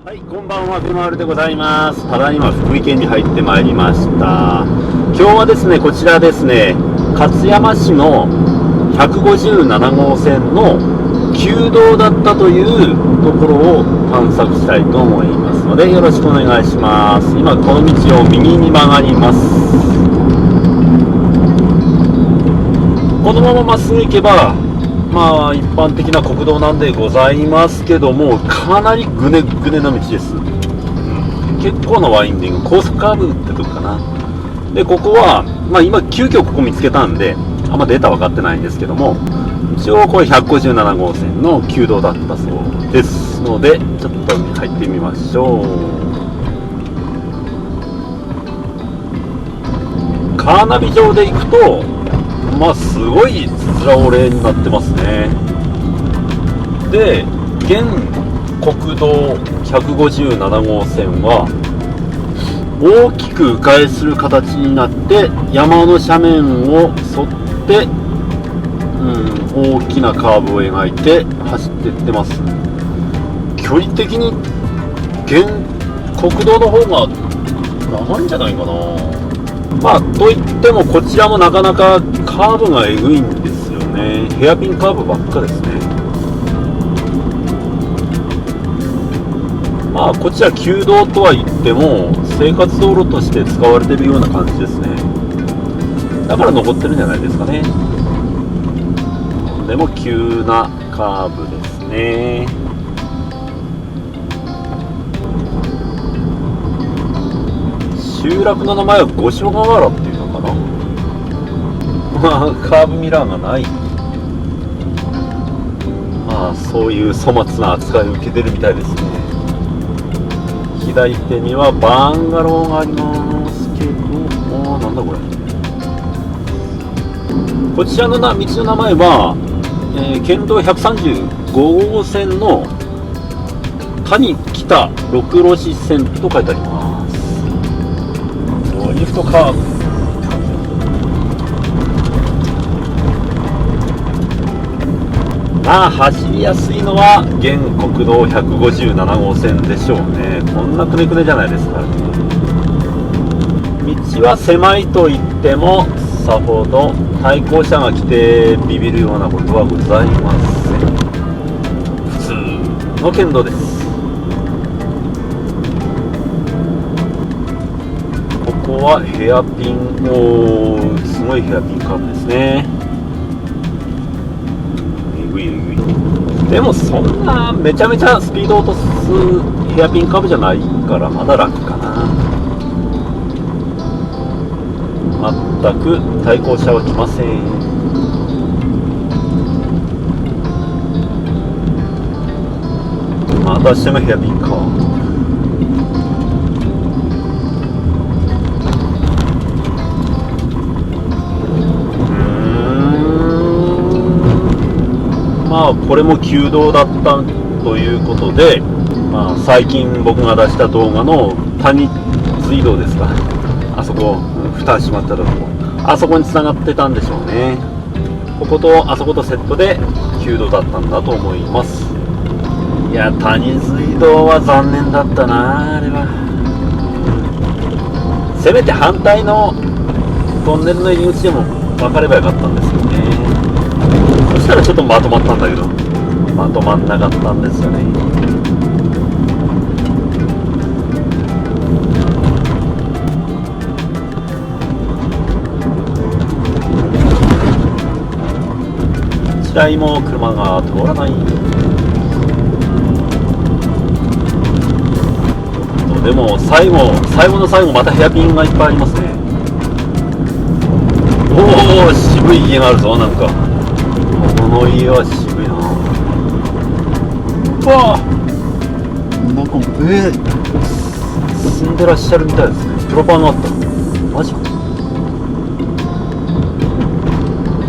はい、こんばんは、くまるでございます。ただいま福井県に入ってまいりました。今日はですね、こちらですね、勝山市の157号線の旧道だったというところを探索したいと思いますので、よろしくお願いします。今、この道を右に曲がります。このまままっすぐ行けば、まあ一般的な国道なんでございますけども、かなりグネグネな道です、結構なワインディング、高速カーブってとこかな。でここは、まあ、今急遽ここ見つけたんであんまデータ分かってないんですけども、一応これ157号線の旧道だったそうですので、ちょっと入ってみましょう。カーナビ上で行くとまあすごいつづら折れになってますね。で現国道157号線は大きく迂回する形になって山の斜面を沿って、大きなカーブを描いて走っていってます。距離的に現国道の方が長いんじゃないかな。まあといってもこちらもなかなかカーブがえぐいんですよね。ヘアピンカーブばっかですね。まあこちら旧道とは言っても生活道路として使われているような感じですね。だから残ってるんじゃないですかね。でも急なカーブですね。集落の名前は五所川原っていうのかな。まあカーブミラーがない、まあそういう粗末な扱いを受けてるみたいですね。左手にはバンガローがありますけど、なんだこれ。こちらの道の名前は、県道135号線の谷北六路支線と書いてあります。リフトカーブ、まあ走りやすいのは現国道157号線でしょうね。こんなくねくねじゃないですか。道は狭いと言ってもさほど対向車が来てビビるようなことはございません。普通の県道です。ここはヘアピン、すごいヘアピンカーブですね。でもそんなめちゃめちゃスピード落とすヘアピンカーブじゃないからまだ楽かな。全く対向車は来ません。またしてもヘアピンカーブ。まあこれも旧道だったということで、まあ、最近僕が出した動画の谷水道ですか、あそこ蓋閉まったとこ、あそこに繋がってたんでしょうね。こことあそことセットで旧道だったんだと思います。いや谷水道は残念だったな。あれはせめて反対のトンネルの入り口でも分かればよかったんですよね。そしたらちょっとまとまったんだけどまとまんなかったんですよね。こちらにも車が通らない。でも最後の最後またヘアピンがいっぱいありますね。おお渋い家があるぞ。なんかこの家は渋いな。うわなんか住んでらっしゃるみたいですね。プロパンがあった。マジか。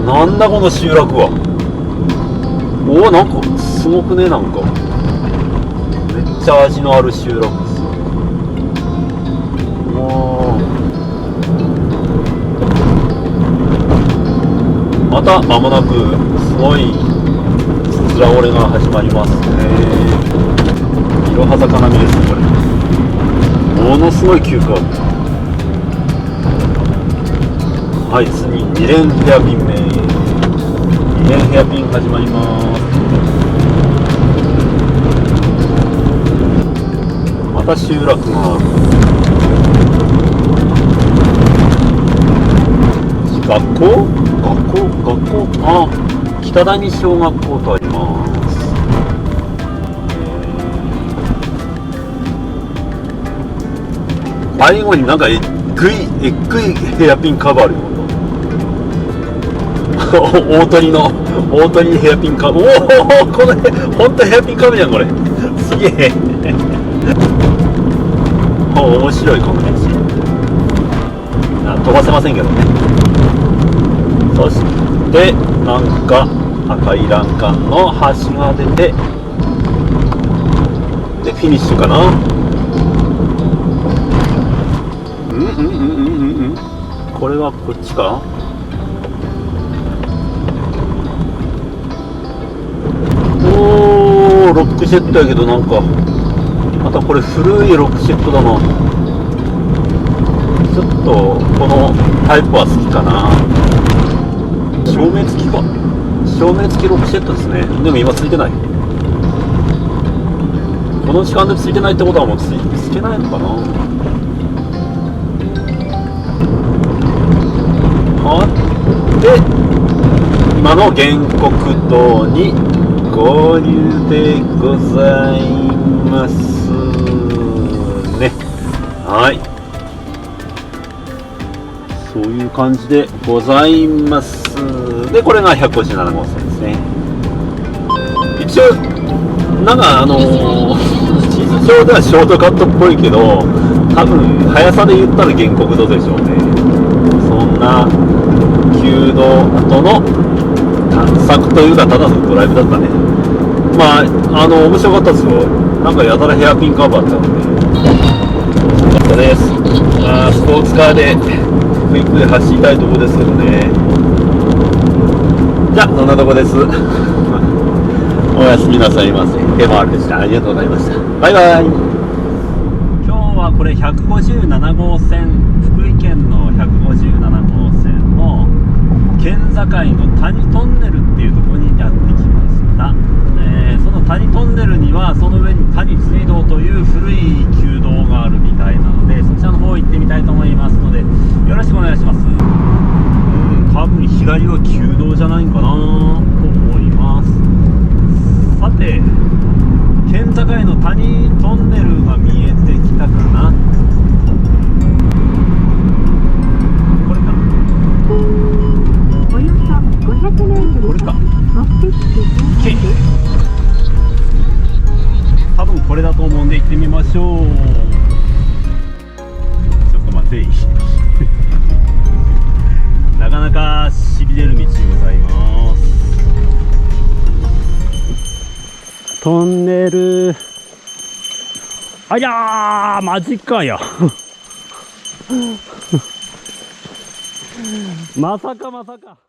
なんだこの集落は。おおなんかすごくね。なんかめっちゃ味のある集落ですよ。また間もなくすごいつづら折れが始まりますね。ろは坂並みですね、これ。ものすごい急カーブ。はい、次2連ヘアピン目、2連ヘアピン始まります。また集落が学校、あ、北谷小学校とあります。最後になんかえっぐいヘアピンカーブあるよ。大鳥ヘアピンカーブ。おお、この本当ヘアピンカーブじゃんこれ。すげえ。面白いこの道。飛ばせませんけどね。そしてなんか赤い欄干の橋が出て、でフィニッシュかな。これはこっちか。おー、ロックシェットやけど、なんかまたこれ古いロックシェットだな。ちょっとこのタイプは好きかな。照明付きか。照明付きロックシェットですね。でも今ついてない。この時間でついてないってことはもうつけないのかな。で今の原国道に合流でございますね。はい、そういう感じでございます。でこれが157号線ですね。一応なんか地図上ではショートカットっぽいけど、多分速さで言ったら原国道でしょうね。そんな旧道との探索というか、ただのドライブだったね。まあ面白かったですよ。なんかやたらヘアピンカーブあったのでよかったです。スポーツカーでクイックで走りたいところですけどね。じゃあそんなとこです。おやすみなさいませ。ヘマールでした。ありがとうございました。バイバイ。今日はこれ157号線、福井県の157号線の県境の谷トンネルっていうところにやってきました。その谷トンネルにはその上に谷水道という古い旧道があるみたいなので、そちらの方行ってみたいと思いますのでよろしくお願いします。多分左は旧道じゃないかなと思います。さて県境の谷トンネルが見えてきたかな。これか。およそ500メートル先、目的地行け。多分これだと思うんで行ってみましょう。ちょっと待ってなかなかしびれる道でございます。トンネル、ありゃー、マジかやまさか。